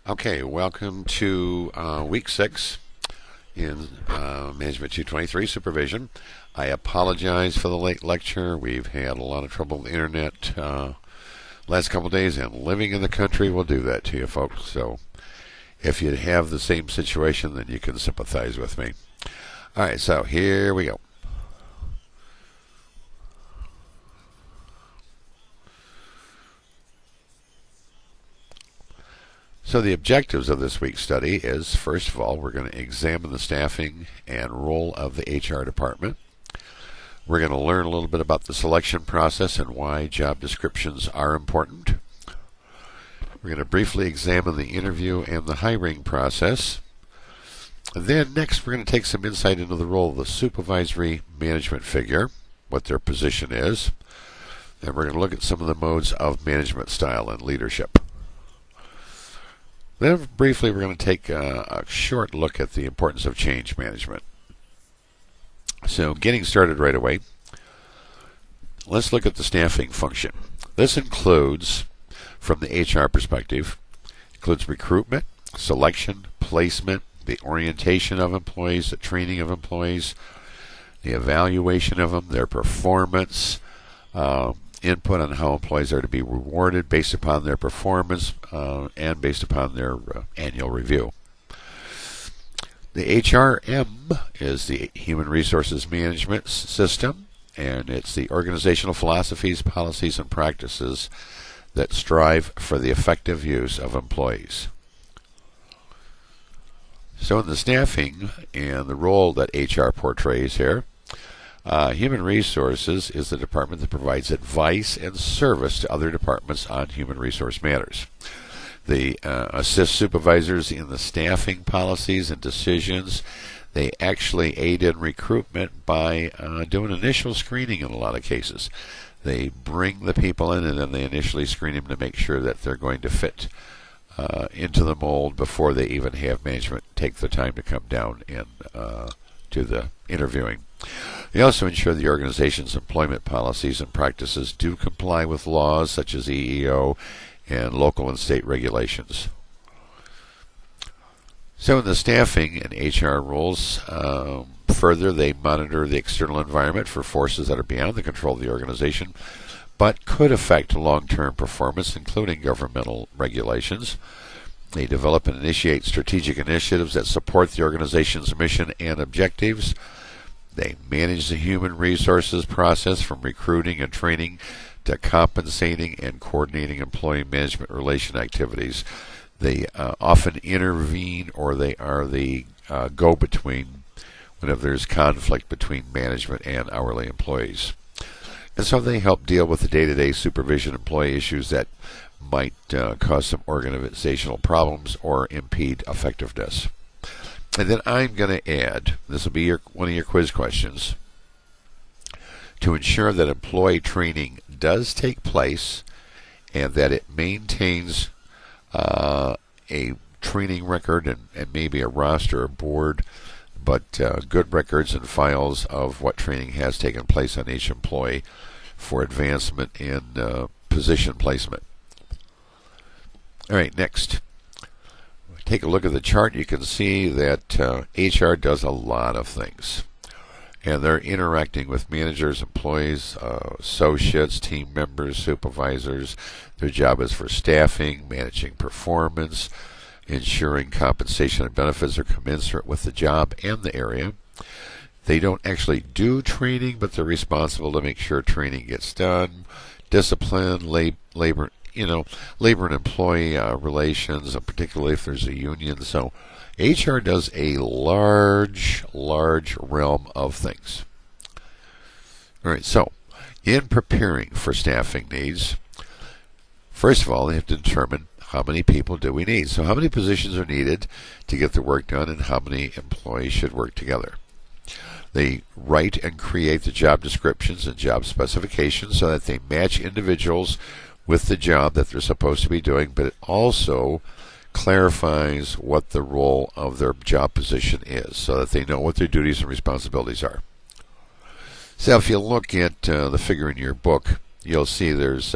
Okay, welcome to week 6 in Management 223 Supervision. I apologize for the late lecture. We've had a lot of trouble with the internet last couple of days, and living in the country will do that to you folks. So if you have the same situation, then you can sympathize with me. All right, so here we go. So the objectives of this week's study is, first of all, we're going to examine the staffing and role of the HR department. We're going to learn a little bit about the selection process and why job descriptions are important. We're going to briefly examine the interview and the hiring process. And then next we're going to take some insight into the role of the supervisory management figure, what their position is. And we're going to look at some of the modes of management style and leadership. Then briefly we're going to take a short look at the importance of change management. So getting started right away, let's look at the staffing function. This includes, from the HR perspective, includes recruitment, selection, placement, the orientation of employees, the training of employees, the evaluation of them, their performance, input on how employees are to be rewarded based upon their performance and based upon their annual review. The HRM is the Human Resources Management System, and it's the organizational philosophies, policies, and practices that strive for the effective use of employees. So in the staffing and the role that HR portrays here, Human Resources is the department that provides advice and service to other departments on human resource matters. They assist supervisors in the staffing policies and decisions. They actually aid in recruitment by doing initial screening in a lot of cases. They bring the people in and then they initially screen them to make sure that they're going to fit into the mold before they even have management take the time to come down and do the interviewing. They also ensure the organization's employment policies and practices do comply with laws such as EEO and local and state regulations. So in the staffing and HR roles, further they monitor the external environment for forces that are beyond the control of the organization but could affect long-term performance, including governmental regulations. They develop and initiate strategic initiatives that support the organization's mission and objectives. They manage the human resources process from recruiting and training to compensating and coordinating employee management relation activities. They often intervene, or they are the go-between whenever there's conflict between management and hourly employees. And so they help deal with the day-to-day supervision employee issues that might cause some organizational problems or impede effectiveness. And then I'm going to add, this will be one of your quiz questions, to ensure that employee training does take place and that it maintains a training record and maybe a roster or board, but good records and files of what training has taken place on each employee for advancement in position placement. All right, next. Take a look at the chart. You can see that HR does a lot of things. And they're interacting with managers, employees, associates, team members, supervisors. Their job is for staffing, managing performance, ensuring compensation and benefits are commensurate with the job and the area. They don't actually do training, but they're responsible to make sure training gets done. Discipline, labor and employee relations, particularly if there's a union. So HR does a large realm of things. All right, so in preparing for staffing needs, first of all, they have to determine how many people do we need. So how many positions are needed to get the work done and how many employees should work together. They write and create the job descriptions and job specifications so that they match individuals with the job that they're supposed to be doing, but it also clarifies what the role of their job position is so that they know what their duties and responsibilities are. So if you look at the figure in your book, you'll see there's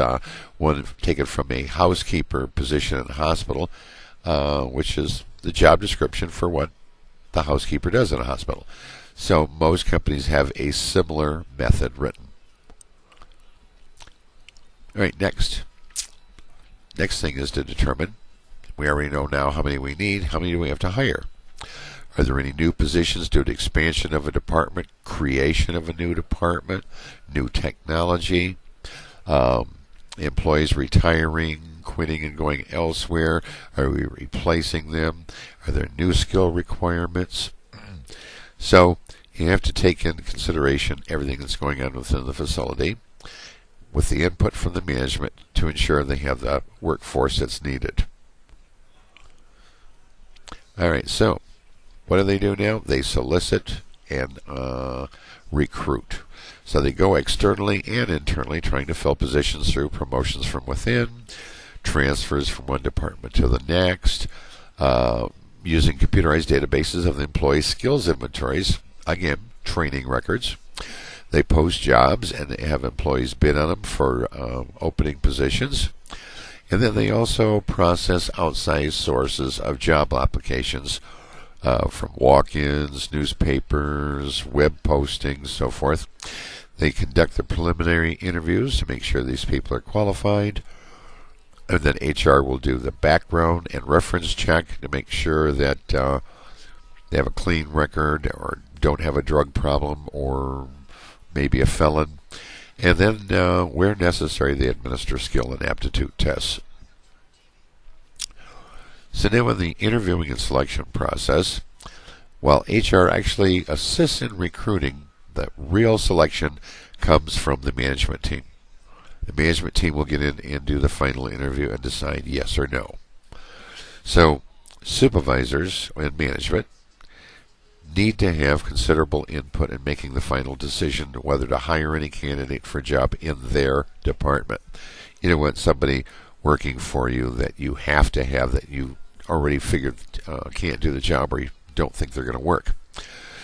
one taken from a housekeeper position in a hospital. which is the job description for what the housekeeper does in a hospital. So most companies have a similar method written. All right, next. Next thing is to determine, we already know now how many we need, how many do we have to hire? Are there any new positions due to expansion of a department, creation of a new department, new technology, employees retiring, quitting and going elsewhere? Are we replacing them? Are there new skill requirements? So you have to take into consideration everything that's going on within the facility with the input from the management to ensure they have the workforce that's needed. All right, so what do now? They solicit and recruit. So they go externally and internally trying to fill positions through promotions from within, transfers from one department to the next, using computerized databases of the employee skills inventories, again, training records. They post jobs and they have employees bid on them for opening positions. And then they also process outside sources of job applications from walk-ins, newspapers, web postings, so forth. They conduct the preliminary interviews to make sure these people are qualified. And then HR will do the background and reference check to make sure that they have a clean record or don't have a drug problem or maybe a felon. And then, where necessary, they administer skill and aptitude tests. So now in the interviewing and selection process, while HR actually assists in recruiting, the real selection comes from the management team. The management team will get in and do the final interview and decide yes or no. So supervisors and management need to have considerable input in making the final decision whether to hire any candidate for a job in their department. You don't want somebody working for you that you have to have that you already figured can't do the job or you don't think they're going to work.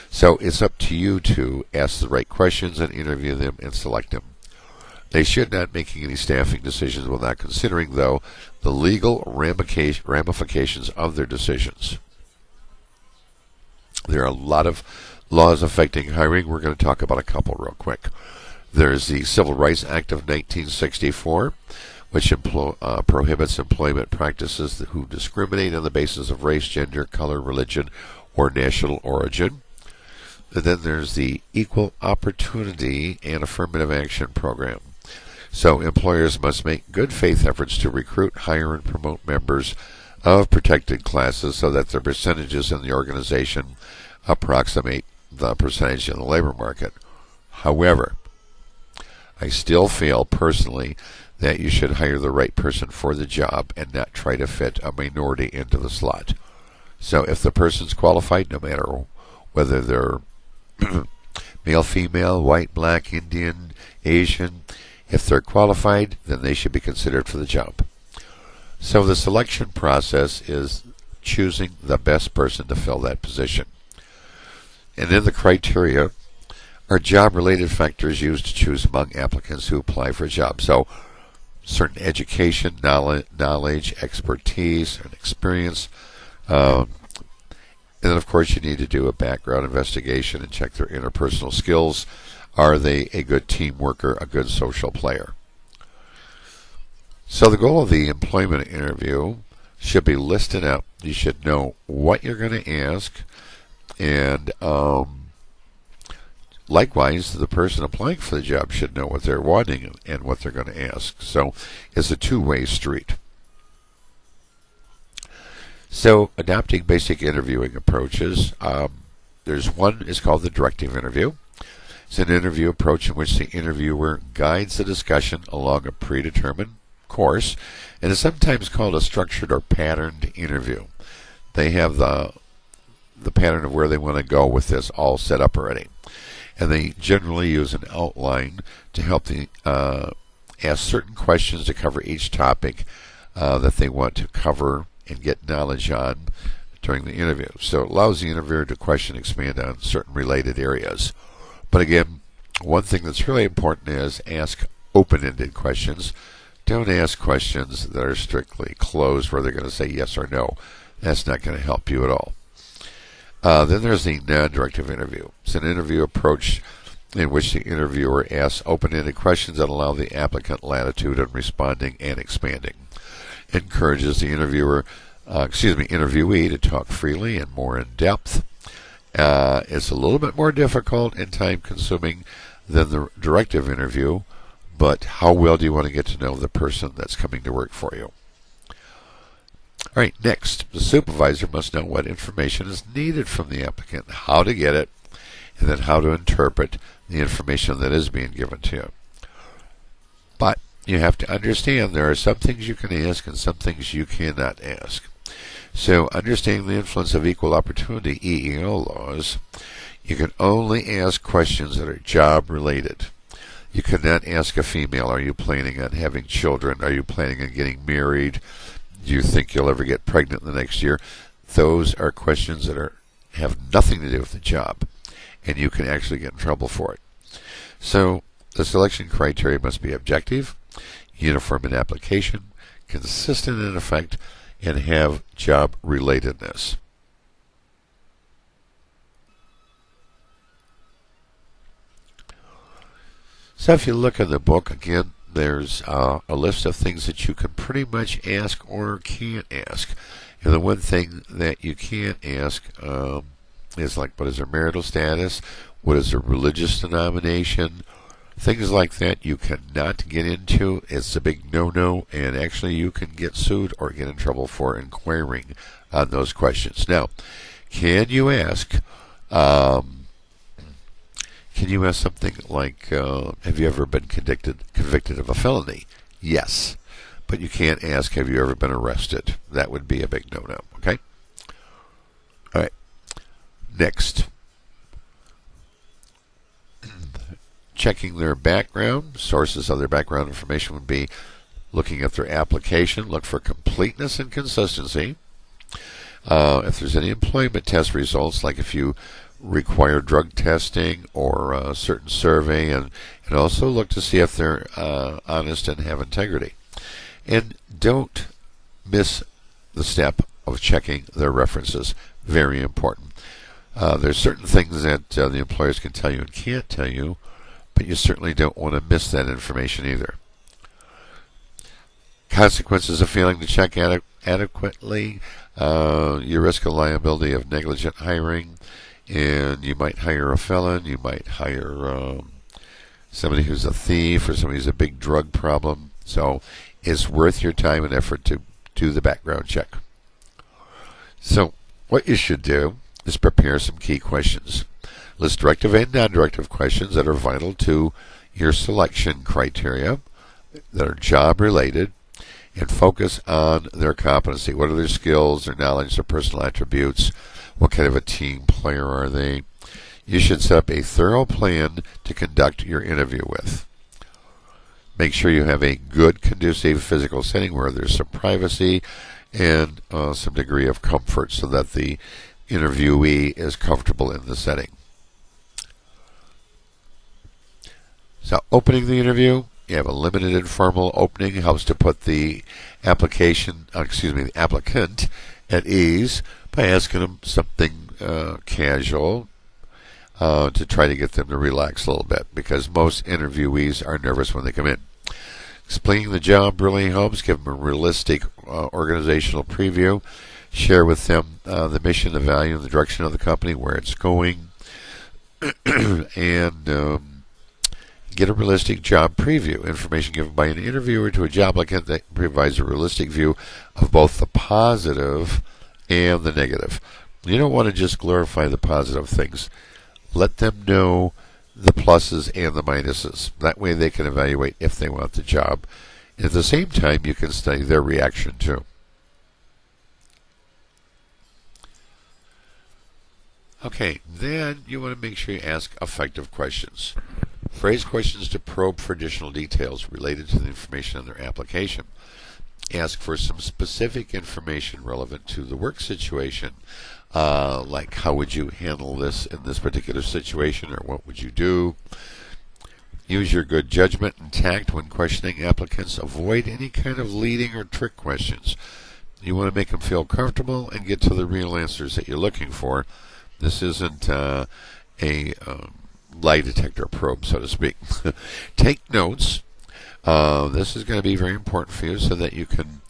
So it's up to you to ask the right questions and interview them and select them. They should not be making any staffing decisions without considering, though, the legal ramifications of their decisions. There are a lot of laws affecting hiring. We're going to talk about a couple real quick. There's the Civil Rights Act of 1964, which prohibits employment practices who discriminate on the basis of race, gender, color, religion, or national origin. And then there's the Equal Opportunity and Affirmative Action Program. So employers must make good faith efforts to recruit, hire, and promote members of protected classes so that their percentages in the organization approximate the percentage in the labor market. However, I still feel personally that you should hire the right person for the job and not try to fit a minority into the slot. So if the person's qualified, no matter whether they're male, female, white, black, Indian, Asian, if they're qualified, then they should be considered for the job. So the selection process is choosing the best person to fill that position. And in the criteria are job-related factors used to choose among applicants who apply for a job. So certain education, knowledge, expertise, and experience. And then, of course, you need to do a background investigation and check their interpersonal skills. Are they a good team worker, a good social player? So the goal of the employment interview should be listed out. You should know what you're going to ask, and likewise, the person applying for the job should know what they're wanting and what they're going to ask. So it's a two-way street. So adopting basic interviewing approaches, there's one is called the directive interview. It's an interview approach in which the interviewer guides the discussion along a predetermined course, and is sometimes called a structured or patterned interview. They have the pattern of where they want to go with this all set up already, and they generally use an outline to help the ask certain questions to cover each topic that they want to cover and get knowledge on during the interview. So it allows the interviewer to question and expand on certain related areas. But again, one thing that's really important is ask open-ended questions Don't ask questions that are strictly closed where they're going to say yes or no. That's not going to help you at all. Then there's the non-directive interview. It's an interview approach in which the interviewer asks open-ended questions that allow the applicant latitude in responding and expanding. Encourages the interviewee to talk freely and more in depth. It's a little bit more difficult and time-consuming than the directive interview, but how well do you want to get to know the person that's coming to work for you? All right, next, the supervisor must know what information is needed from the applicant, how to get it, and then how to interpret the information that is being given to you. But you have to understand there are some things you can ask and some things you cannot ask. So understanding the influence of equal opportunity EEO laws, you can only ask questions that are job related. You cannot ask a female, are you planning on having children? Are you planning on getting married? Do you think you'll ever get pregnant in the next year? Those are questions that have nothing to do with the job, and you can actually get in trouble for it. So the selection criteria must be objective, uniform in application, consistent in effect, and have job relatedness. So if you look in the book, again, there's a list of things that you can pretty much ask or can't ask. And the one thing that you can't ask is like, what is their marital status? What is their religious denomination? Things like that you cannot get into. It's a big no-no, and actually you can get sued or get in trouble for inquiring on those questions. Now, can you ask something like, have you ever been convicted of a felony? Yes. But you can't ask, have you ever been arrested? That would be a big no-no, okay? All right. Next. Checking their background. Sources of their background information would be looking at their application. Look for completeness and consistency. If there's any employment test results, like if you require drug testing or a certain survey, and also look to see if they're honest and have integrity. And don't miss the step of checking their references. Very important. There's certain things that the employers can tell you and can't tell you, but you certainly don't want to miss that information either. Consequences of failing to check adequately. You risk a liability of negligent hiring, and you might hire a felon, you might hire somebody who's a thief or somebody who's a big drug problem. So it's worth your time and effort to do the background check. So what you should do is prepare some key questions. List directive and non-directive questions that are vital to your selection criteria, that are job related, and focus on their competency. What are their skills, their knowledge, their personal attributes? What kind of a team player are they? You should set up a thorough plan to conduct your interview with. Make sure you have a good, conducive physical setting where there's some privacy and some degree of comfort so that the interviewee is comfortable in the setting. So opening the interview, you have a limited informal opening. It helps to put the applicant at ease by asking them something casual to try to get them to relax a little bit, because most interviewees are nervous when they come in. Explaining the job really helps. Give them a realistic organizational preview. Share with them the mission, the value, and the direction of the company, where it's going, and get a realistic job preview. Information given by an interviewer to a job applicant that provides a realistic view of both the positive and the negative. You don't want to just glorify the positive things. Let them know the pluses and the minuses. That way they can evaluate if they want the job. And at the same time, you can study their reaction too. Okay, then you want to make sure you ask effective questions. Phrase questions to probe for additional details related to the information on their application. Ask for some specific information relevant to the work situation, like how would you handle this in this particular situation, or what would you do? Use your good judgment and tact when questioning applicants. Avoid any kind of leading or trick questions. You want to make them feel comfortable and get to the real answers that you're looking for. This isn't a lie detector probe, so to speak. Take notes. This is going to be very important for you so that you can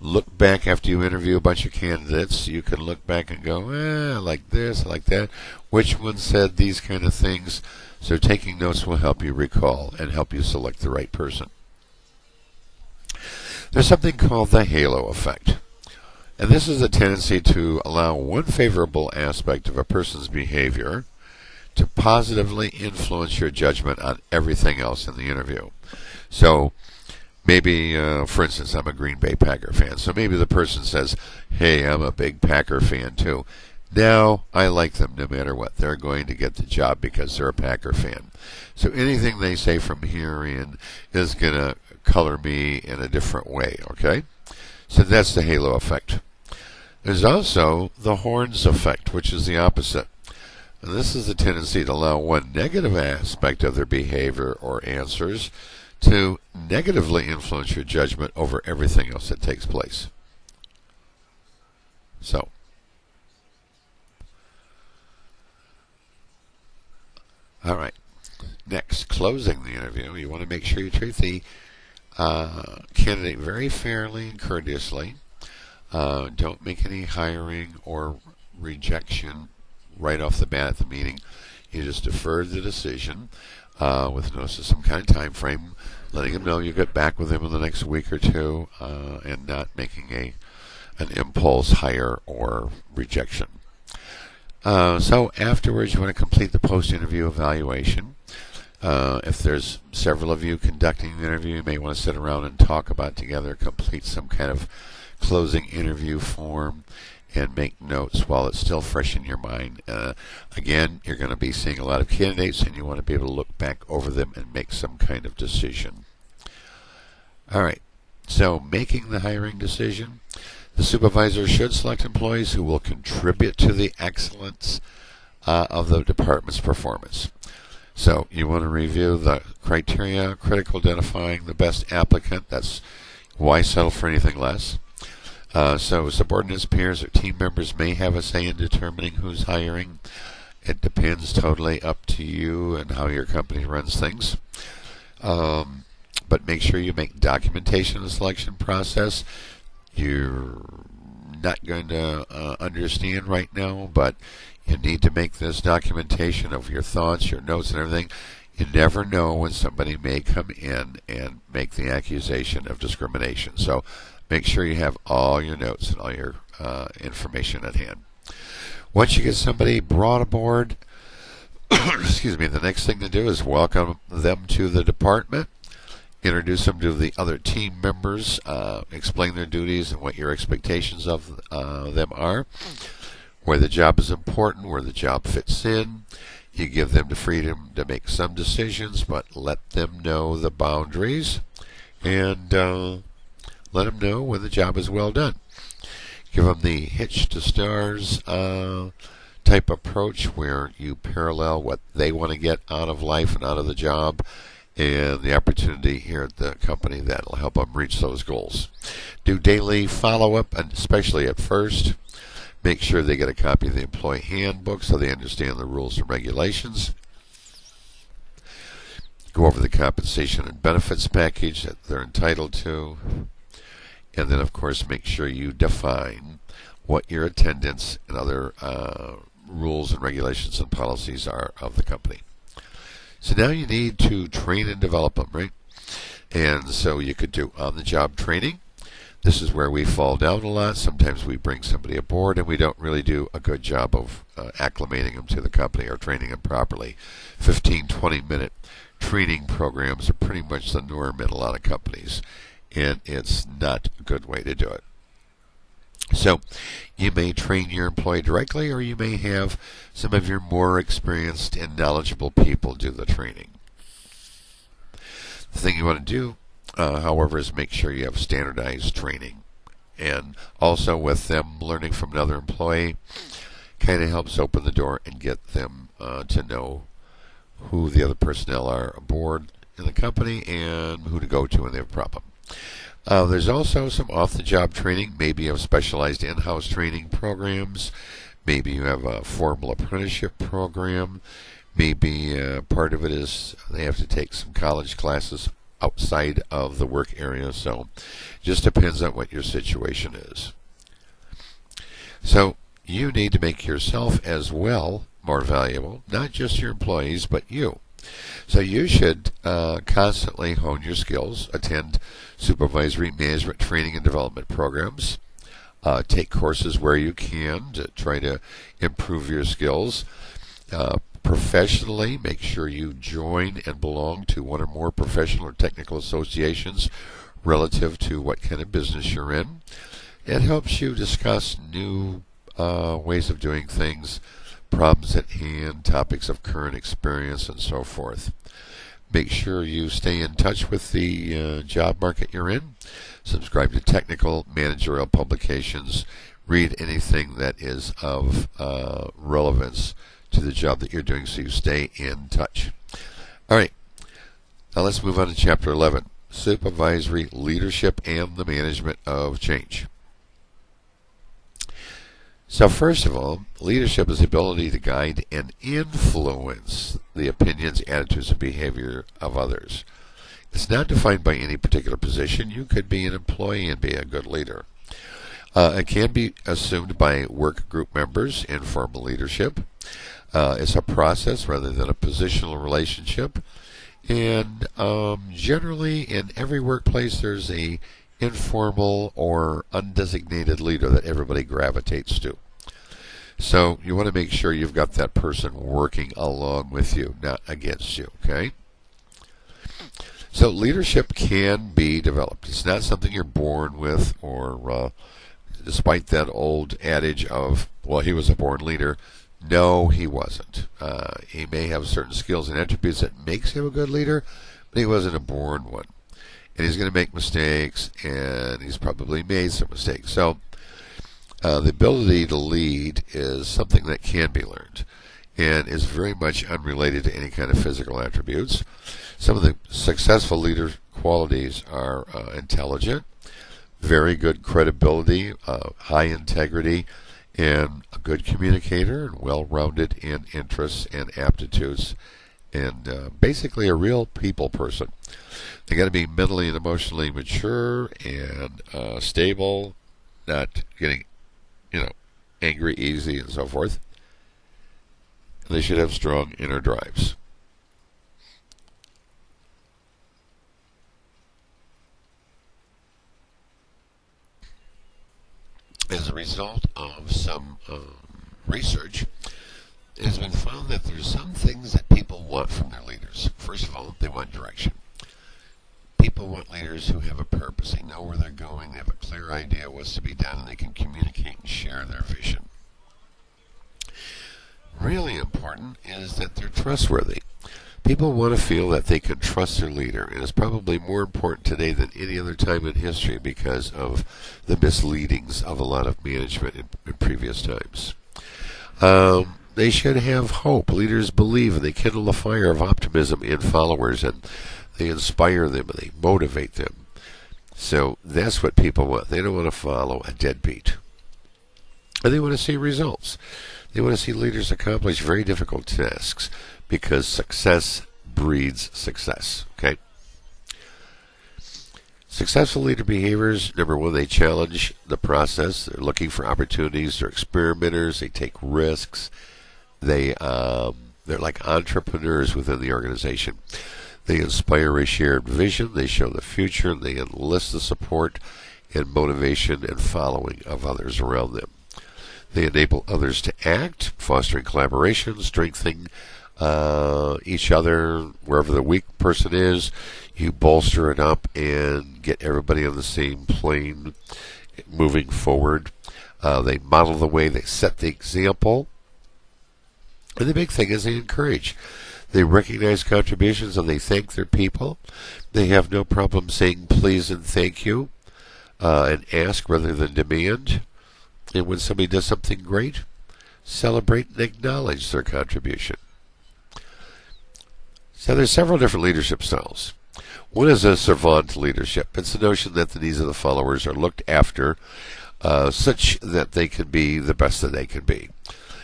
look back after you interview a bunch of candidates. You can look back and go, I like this, I like that. Which one said these kind of things? So taking notes will help you recall and help you select the right person. There's something called the halo effect. And this is a tendency to allow one favorable aspect of a person's behavior to positively influence your judgment on everything else in the interview. So maybe, for instance, I'm a Green Bay Packer fan. So maybe the person says, hey, I'm a big Packer fan too. Now, I like them no matter what. They're going to get the job because they're a Packer fan. So anything they say from here in is going to color me in a different way, okay? So that's the halo effect. There's also the horns effect, which is the opposite. And this is a tendency to allow one negative aspect of their behavior or answers to negatively influence your judgment over everything else that takes place. So, all right. Next, closing the interview. You want to make sure you treat the candidate very fairly and courteously. Don't make any hiring or rejection right off the bat at the meeting. You just defer the decision with notice of some kind of time frame, letting them know you get back with them in the next week or two, and not making an impulse hire or rejection. So afterwards, you want to complete the post-interview evaluation. If there's several of you conducting the interview, you may want to sit around and talk about together, complete some kind of closing interview form, and make notes while it's still fresh in your mind. Again, you're going to be seeing a lot of candidates, and you want to be able to look back over them and make some kind of decision. All right, so making the hiring decision. The supervisor should select employees who will contribute to the excellence of the department's performance. So you want to review the criteria, critical identifying the best applicant. That's why settle for anything less. So subordinates, peers, or team members may have a say in determining who's hiring. It depends totally up to you and how your company runs things. But make sure you make documentation of the selection process. You're not going to understand right now, but you need to make this documentation of your thoughts, your notes, and everything. You never know when somebody may come in and make the accusation of discrimination. So make sure you have all your notes and all your information at hand. Once you get somebody brought aboard, excuse me, the next thing to do is welcome them to the department, introduce them to the other team members, explain their duties and what your expectations of them are, where the job is important, where the job fits in. You give them the freedom to make some decisions, but let them know the boundaries, and let them know when the job is well done. Give them the hitch to stars type approach, where you parallel what they want to get out of life and out of the job, and the opportunity here at the company that will help them reach those goals. Do daily follow-up, and especially at first. Make sure they get a copy of the employee handbook so they understand the rules and regulations. Go over the compensation and benefits package that they're entitled to. And then, of course, make sure you define what your attendance and other rules and regulations and policies are of the company. So now you need to train and develop them, right? And so you could do on-the-job training. This is where we fall down a lot. Sometimes we bring somebody aboard and we don't really do a good job of acclimating them to the company or training them properly. 15, 20-minute training programs are pretty much the norm in a lot of companies, and it's not a good way to do it. So you may train your employee directly, or you may have some of your more experienced and knowledgeable people do the training. The thing you want to do, however, is make sure you have standardized training. And also with them learning from another employee kind of helps open the door and get them to know who the other personnel are aboard in the company, and who to go to when they have a problem. There's also some off-the-job training. Maybe you have specialized in-house training programs. Maybe you have a formal apprenticeship program. Maybe part of it is they have to take some college classes outside of the work area. So it just depends on what your situation is. So you need to make yourself as well more valuable, not just your employees, but you. So you should constantly hone your skills, attend supervisory management training and development programs, take courses where you can to try to improve your skills. Professionally, make sure you join and belong to one or more professional or technical associations relative to what kind of business you're in. It helps you discuss new ways of doing things, problems at hand, topics of current experience, and so forth. Make sure you stay in touch with the job market you're in. Subscribe to technical managerial publications. Read anything that is of relevance to the job that you're doing so you stay in touch. All right. Now let's move on to Chapter 11, Supervisory Leadership and the Management of Change. So first of all, leadership is the ability to guide and influence the opinions, attitudes, and behavior of others. It's not defined by any particular position. You could be an employee and be a good leader. It can be assumed by work group members in formal leadership. It's a process rather than a positional relationship. And generally in every workplace there's a informal or undesignated leader that everybody gravitates to. So you want to make sure you've got that person working along with you, not against you, okay? So leadership can be developed. It's not something you're born with, or despite that old adage of, well, he was a born leader. No, he wasn't. He may have certain skills and attributes that makes him a good leader, but he wasn't a born one. And he's going to make mistakes, and he's probably made some mistakes. So the ability to lead is something that can be learned and is very much unrelated to any kind of physical attributes. Some of the successful leader qualities are intelligent, very good credibility, high integrity, and a good communicator, and well-rounded in interests and aptitudes, and basically a real people person. They got to be mentally and emotionally mature and stable, not getting, angry easy and so forth. They should have strong inner drives. As a result of some research, it has been found that there's some things that people want from their leaders. First of all, they want direction. People want leaders who have a purpose. They know where they're going. They have a clear idea of what's to be done, and they can communicate and share their vision. Really important is that they're trustworthy. People want to feel that they can trust their leader, and it's probably more important today than any other time in history because of the misleadings of a lot of management in previous times. They should have hope. Leaders believe, and they kindle the fire of optimism in followers, and they inspire them, and they motivate them. So that's what people want. They don't want to follow a deadbeat. And they want to see results. They want to see leaders accomplish very difficult tasks because success breeds success. Okay? Successful leader behaviors, number one, they challenge the process. They're looking for opportunities. They're experimenters. They take risks. They're like entrepreneurs within the organization. They inspire a shared vision. They show the future. They enlist the support and motivation and following of others around them. They enable others to act, fostering collaboration, strengthening each other wherever the weak person is. You bolster it up and get everybody on the same plane moving forward. They model the way, they set the example. And the big thing is they encourage. They recognize contributions and they thank their people. They have no problem saying please and thank you and ask rather than demand. And when somebody does something great, celebrate and acknowledge their contribution. So there's several different leadership styles. One is a servant leadership. It's the notion that the needs of the followers are looked after such that they can be the best that they can be.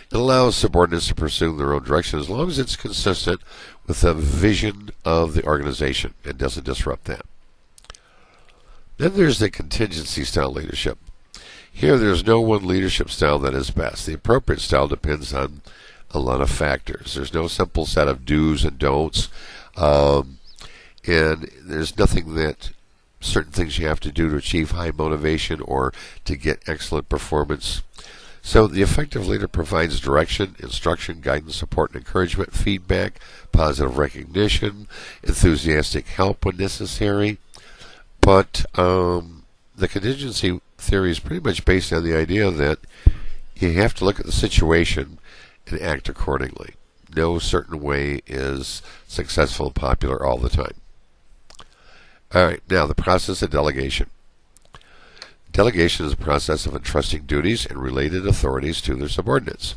It allows subordinates to pursue their own direction as long as it's consistent with the vision of the organization and doesn't disrupt that. Then there's the contingency style leadership. Here, there's no one leadership style that is best. The appropriate style depends on a lot of factors. There's no simple set of do's and don'ts, and there's nothing that certain things you have to do to achieve high motivation or to get excellent performance. So the effective leader provides direction, instruction, guidance, support, and encouragement, feedback, positive recognition, enthusiastic help when necessary. But the contingency theory is pretty much based on the idea that you have to look at the situation and act accordingly. No certain way is successful and popular all the time. All right, now the process of delegation. Delegation is a process of entrusting duties and related authorities to their subordinates.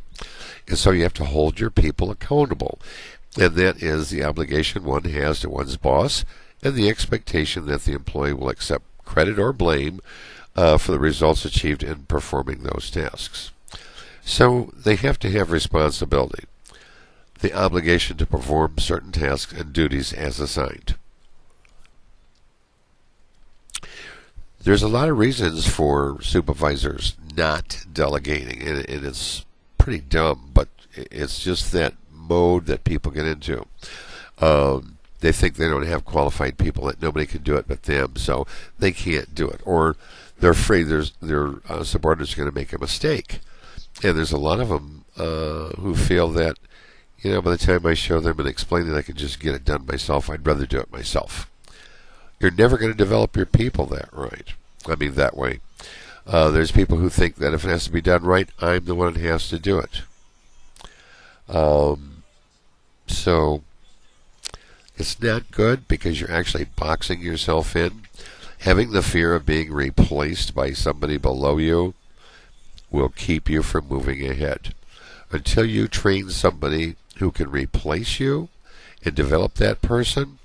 And so you have to hold your people accountable. And that is the obligation one has to one's boss and the expectation that the employee will accept credit or blame for the results achieved in performing those tasks. So they have to have responsibility, the obligation to perform certain tasks and duties as assigned. There's a lot of reasons for supervisors not delegating, and it's pretty dumb, but it's just that mode that people get into. They think they don't have qualified people, that nobody can do it but them, so they can't do it. Or they're afraid their subordinates are going to make a mistake. And there's a lot of them who feel that, by the time I show them and explain it, I can just get it done myself. I'd rather do it myself. You're never going to develop your people that way. There's people who think that if it has to be done right, I'm the one who has to do it. So it's not good because you're actually boxing yourself in. Having the fear of being replaced by somebody below you will keep you from moving ahead. Until you train somebody who can replace you and develop that person,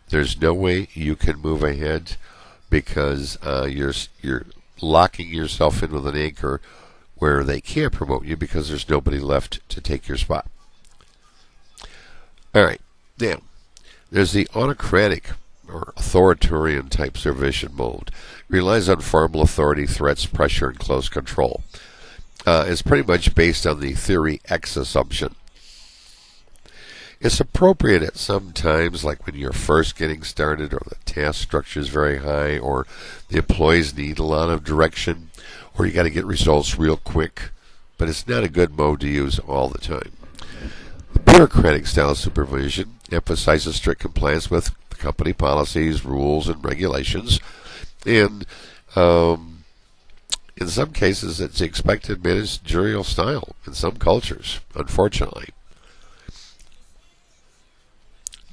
there's no way you can move ahead because you're locking yourself in with an anchor where they can't promote you because there's nobody left to take your spot. All right, now there's the autocratic or authoritarian type supervision mode. Relies on formal authority, threats, pressure, and close control. It's pretty much based on the theory X assumption. It's appropriate at some times, like when you're first getting started, or the task structure is very high, or the employees need a lot of direction, or you got to get results real quick. But it's not a good mode to use all the time. The bureaucratic style of supervision emphasizes strict compliance with the company policies, rules, and regulations, and in some cases, it's the expected managerial style in some cultures, unfortunately.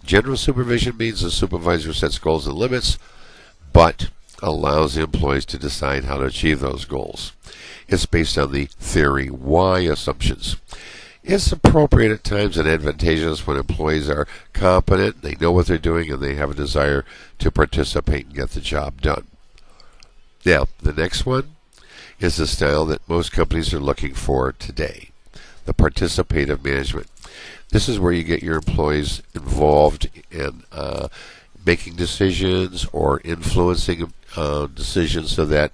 General supervision means the supervisor sets goals and limits, but allows the employees to decide how to achieve those goals. It's based on the theory Y assumptions. It's appropriate at times and advantageous when employees are competent, they know what they're doing, and they have a desire to participate and get the job done. Now, the next one is the style that most companies are looking for today, the participative management. This is where you get your employees involved in making decisions or influencing decisions so that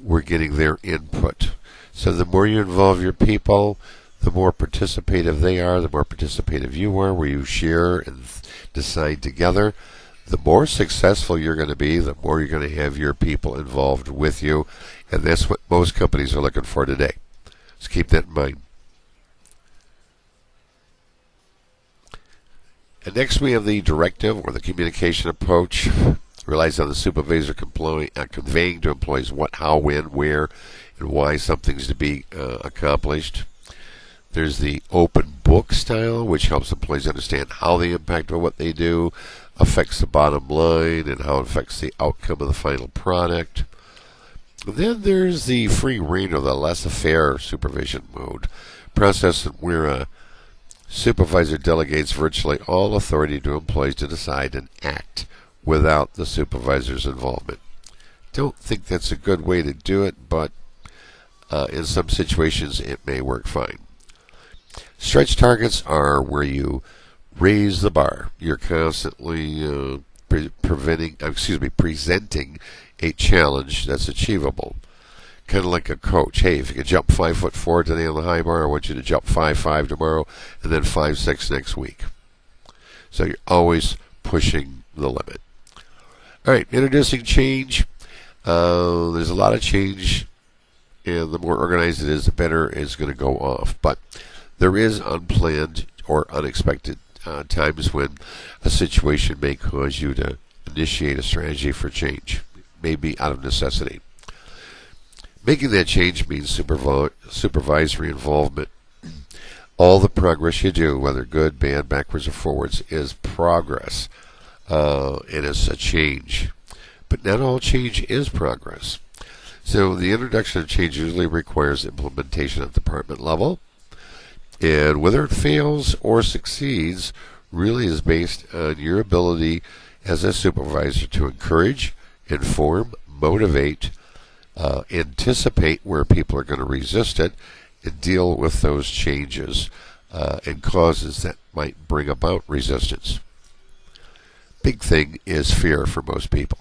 we're getting their input. So the more you involve your people, the more participative they are, the more participative you are, where you share and decide together. The more successful you're going to be, the more you're going to have your people involved with you. And that's what most companies are looking for today. Let's keep that in mind. And next we have the directive or the communication approach. It relies on the supervisor conveying to employees what, how, when, where, and why something's to be accomplished. There's the open book style, which helps employees understand how the impact of what they do affects the bottom line and how it affects the outcome of the final product. Then there's the free rein or the laissez-faire supervision mode, process where Supervisor delegates virtually all authority to employees to decide and act without the supervisor's involvement. Don't think that's a good way to do it, but in some situations it may work fine. Stretch targets are where you raise the bar. You're constantly presenting a challenge that's achievable. Kind of like a coach. Hey, if you can jump 5'4" today on the high bar, I want you to jump 5'5" tomorrow, and then 5'6" next week. So you're always pushing the limit. All right, introducing change. There's a lot of change, and the more organized it is, the better it's going to go off. But there is unplanned or unexpected times when a situation may cause you to initiate a strategy for change, maybe out of necessity. Making that change means supervisory involvement. All the progress you do, whether good, bad, backwards, or forwards, is progress. It is a change. But not all change is progress. So the introduction of change usually requires implementation at department level. And whether it fails or succeeds really is based on your ability as a supervisor to encourage, inform, motivate, anticipate where people are going to resist it, and deal with those changes and causes that might bring about resistance. Big thing is fear for most people.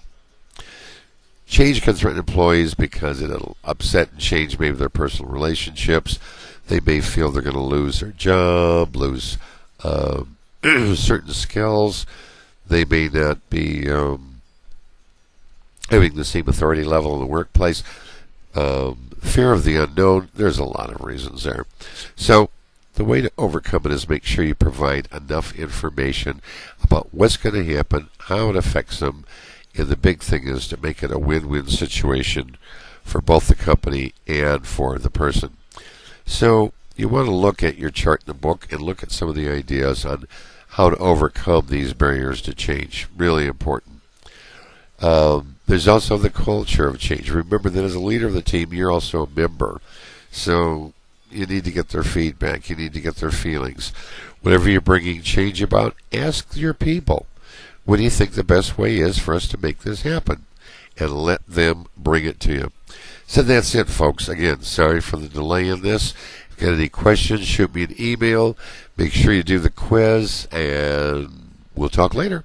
Change can threaten employees because it'll upset and change maybe their personal relationships. They may feel they're going to lose their job, lose certain skills. They may not be having the same authority level in the workplace. Fear of the unknown. There's a lot of reasons there. So the way to overcome it is make sure you provide enough information about what's going to happen, how it affects them, and the big thing is to make it a win-win situation for both the company and for the person. So you want to look at your chart in the book and look at some of the ideas on how to overcome these barriers to change. Really important. There's also the culture of change. Remember that as a leader of the team, you're also a member. So you need to get their feedback. You need to get their feelings. Whatever you're bringing change about, ask your people, what do you think the best way is for us to make this happen? And let them bring it to you. So that's it, folks. Again, sorry for the delay in this. If you got any questions, shoot me an email. Make sure you do the quiz, and we'll talk later.